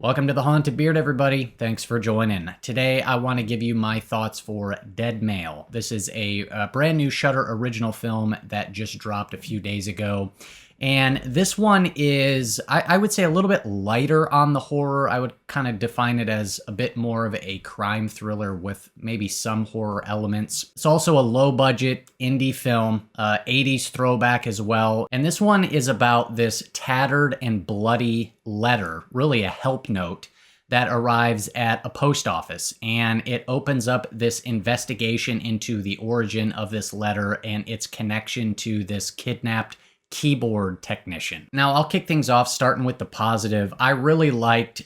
Welcome to the Haunted Beard, everybody. Thanks for joining. Today, I want to give you my thoughts for Dead Male. This is a brand new Shudder original film that just dropped a few days ago. And this one is, I would say, a little bit lighter on the horror. I would kind of define it as a bit more of a crime thriller with maybe some horror elements. It's also a low-budget indie film, 80s throwback as well. And this one is about this tattered and bloody letter, really a help note, that arrives at a post office, and it opens up this investigation into the origin of this letter and its connection to this kidnapped keyboard technician. Now, I'll kick things off starting with the positive. I really liked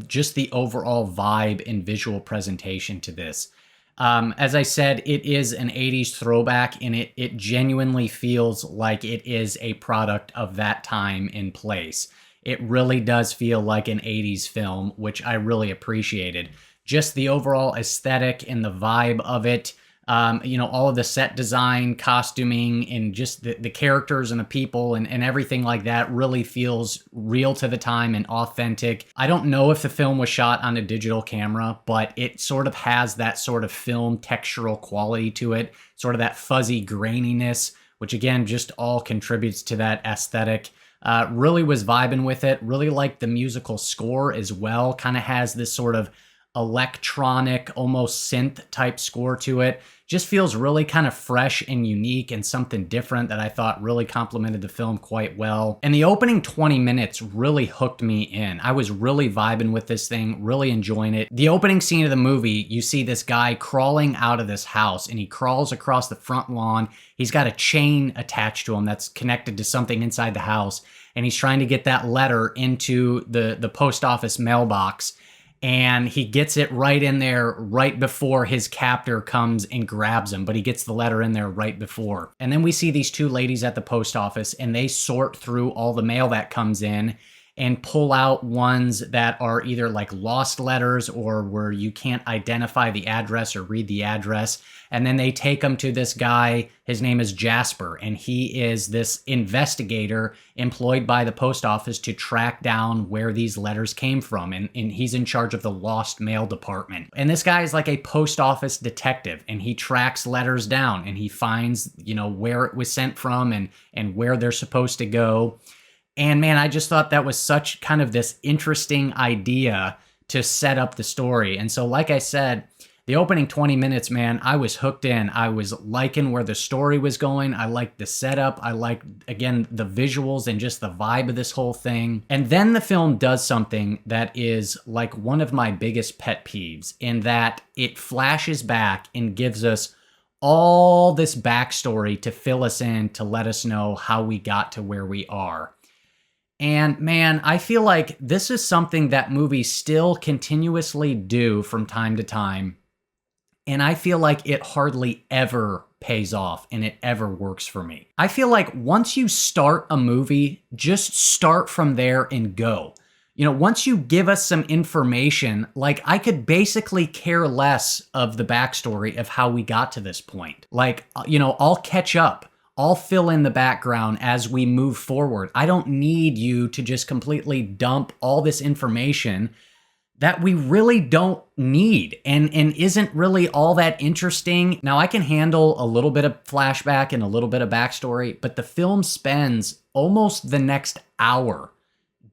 just the overall vibe and visual presentation to this. As I said, it is an 80s throwback, and it genuinely feels like it is a product of that time and place. It really does feel like an 80s film, which I really appreciated. Just the overall aesthetic and the vibe of it. All of the set design, costuming, and just the characters and the people and everything like that really feels real to the time and authentic. I don't know if the film was shot on a digital camera, but it sort of has that sort of film textural quality to it, sort of that fuzzy graininess, which again, just all contributes to that aesthetic. Really was vibing with it. Really liked the musical score as well. Kind of has this sort of electronic, almost synth type score to it. Just feels really kind of fresh and unique and something different that I thought really complemented the film quite well. And the opening 20 minutes really hooked me in. I was really vibing with this thing, really enjoying it. The opening scene of the movie, you see this guy crawling out of this house, and he crawls across the front lawn. He's got a chain attached to him that's connected to something inside the house, and he's trying to get that letter into the post office mailbox. And he gets it right in there right before his captor comes and grabs him, but he gets the letter in there right before. And then we see these two ladies at the post office, and they sort through all the mail that comes in and pull out ones that are either like lost letters or where you can't identify the address or read the address. And then they take them to this guy. His name is Jasper, and he is this investigator employed by the post office to track down where these letters came from. And he's in charge of the lost mail department. And this guy is like a post office detective, and he tracks letters down, and he finds, where it was sent from and where they're supposed to go. And man, I just thought that was such kind of this interesting idea to set up the story. And so, like I said, the opening 20 minutes, man, I was hooked in. I was liking where the story was going. I liked the setup. I liked, again, the visuals and just the vibe of this whole thing. And then the film does something that is like one of my biggest pet peeves, in that it flashes back and gives us all this backstory to fill us in, to let us know how we got to where we are. And man, I feel like this is something that movies still continuously do from time to time. And I feel like it hardly ever pays off, and it ever works for me. I feel like once you start a movie, just start from there and go. Once you give us some information, like I could basically care less of the backstory of how we got to this point. Like, I'll catch up. I'll fill in the background as we move forward. I don't need you to just completely dump all this information that we really don't need and isn't really all that interesting. Now, I can handle a little bit of flashback and a little bit of backstory, but the film spends almost the next hour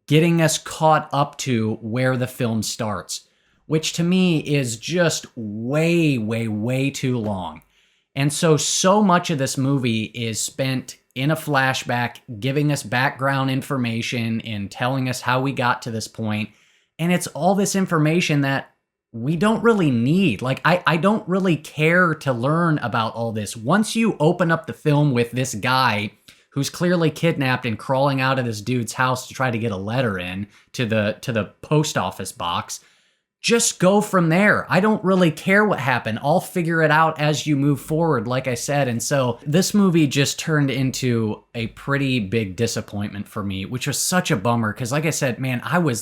getting us caught up to where the film starts, which to me is just way, way, way too long. And so much of this movie is spent in a flashback, giving us background information and telling us how we got to this point. And it's all this information that we don't really need. Like, I don't really care to learn about all this. Once you open up the film with this guy who's clearly kidnapped and crawling out of this dude's house to try to get a letter in to the post office box, just go from there. I don't really care what happened. I'll figure it out as you move forward, like I said. And so this movie just turned into a pretty big disappointment for me, which was such a bummer. Because like I said, man, I was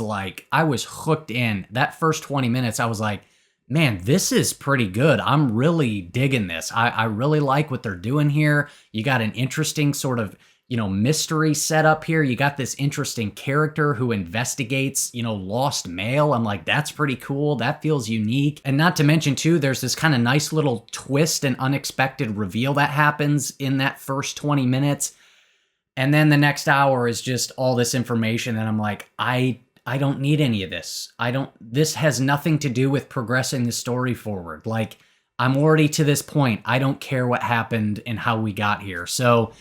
hooked in. That first 20 minutes, I was like, man, this is pretty good. I'm really digging this. I really like what they're doing here. You got an interesting sort of mystery set up here. You got this interesting character who investigates, lost mail. I'm like, that's pretty cool. That feels unique. And not to mention too, there's this kind of nice little twist and unexpected reveal that happens in that first 20 minutes. And then the next hour is just all this information that I'm like, I don't need any of this. This has nothing to do with progressing the story forward. Like, I'm already to this point. I don't care what happened and how we got here. So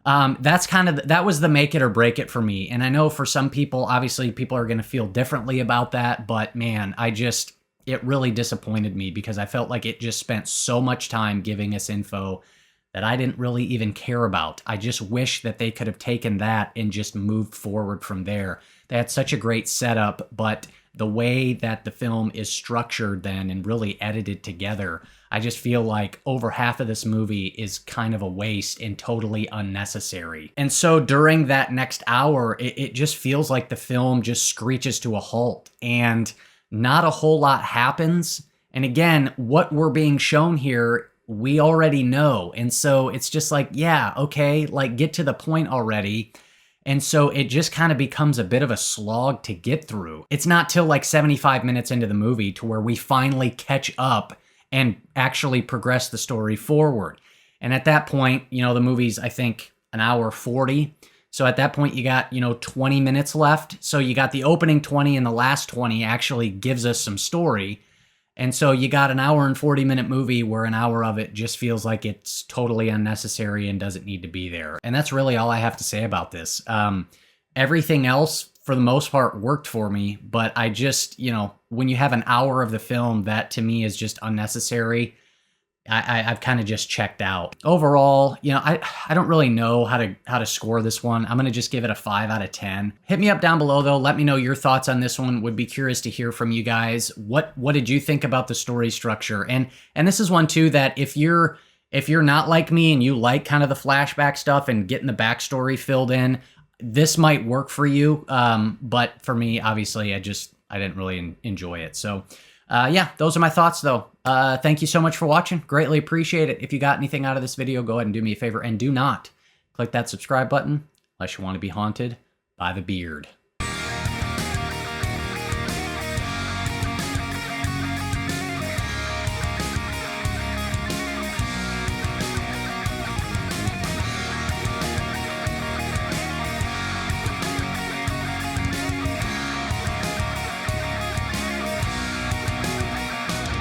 that was the make it or break it for me. And I know for some people, obviously people are going to feel differently about that, but man, it really disappointed me because I felt like it just spent so much time giving us info that I didn't really even care about. I just wish that they could have taken that and just moved forward from there. They had such a great setup, but the way that the film is structured then and really edited together, I just feel like over half of this movie is kind of a waste and totally unnecessary. And so during that next hour, it just feels like the film just screeches to a halt and not a whole lot happens. And again, what we're being shown here, we already know. And so it's just like, yeah, okay, like get to the point already. And so it just kind of becomes a bit of a slog to get through. It's not till like 75 minutes into the movie to where we finally catch up and actually progress the story forward. And at that point, the movie's, I think, an hour 40. So at that point, you got, 20 minutes left. So you got the opening 20 and the last 20 actually gives us some story. And so you got an hour and 40-minute movie where an hour of it just feels like it's totally unnecessary and doesn't need to be there. And that's really all I have to say about this. Everything else, for the most part, worked for me. But I just, when you have an hour of the film, that to me is just unnecessary. I've kind of just checked out. Overall, I don't really know how to score this one. I'm going to just give it a 5 out of 10. Hit me up down below, though. Let me know your thoughts on this one. Would be curious to hear from you guys. What did you think about the story structure? And this is one, too, that if you're not like me and you like kind of the flashback stuff and getting the backstory filled in, this might work for you. But for me, obviously, I didn't really enjoy it. So yeah, those are my thoughts, though. Thank you so much for watching. Greatly appreciate it. If you got anything out of this video, go ahead and do me a favor and do not click that subscribe button unless you want to be haunted by the beard.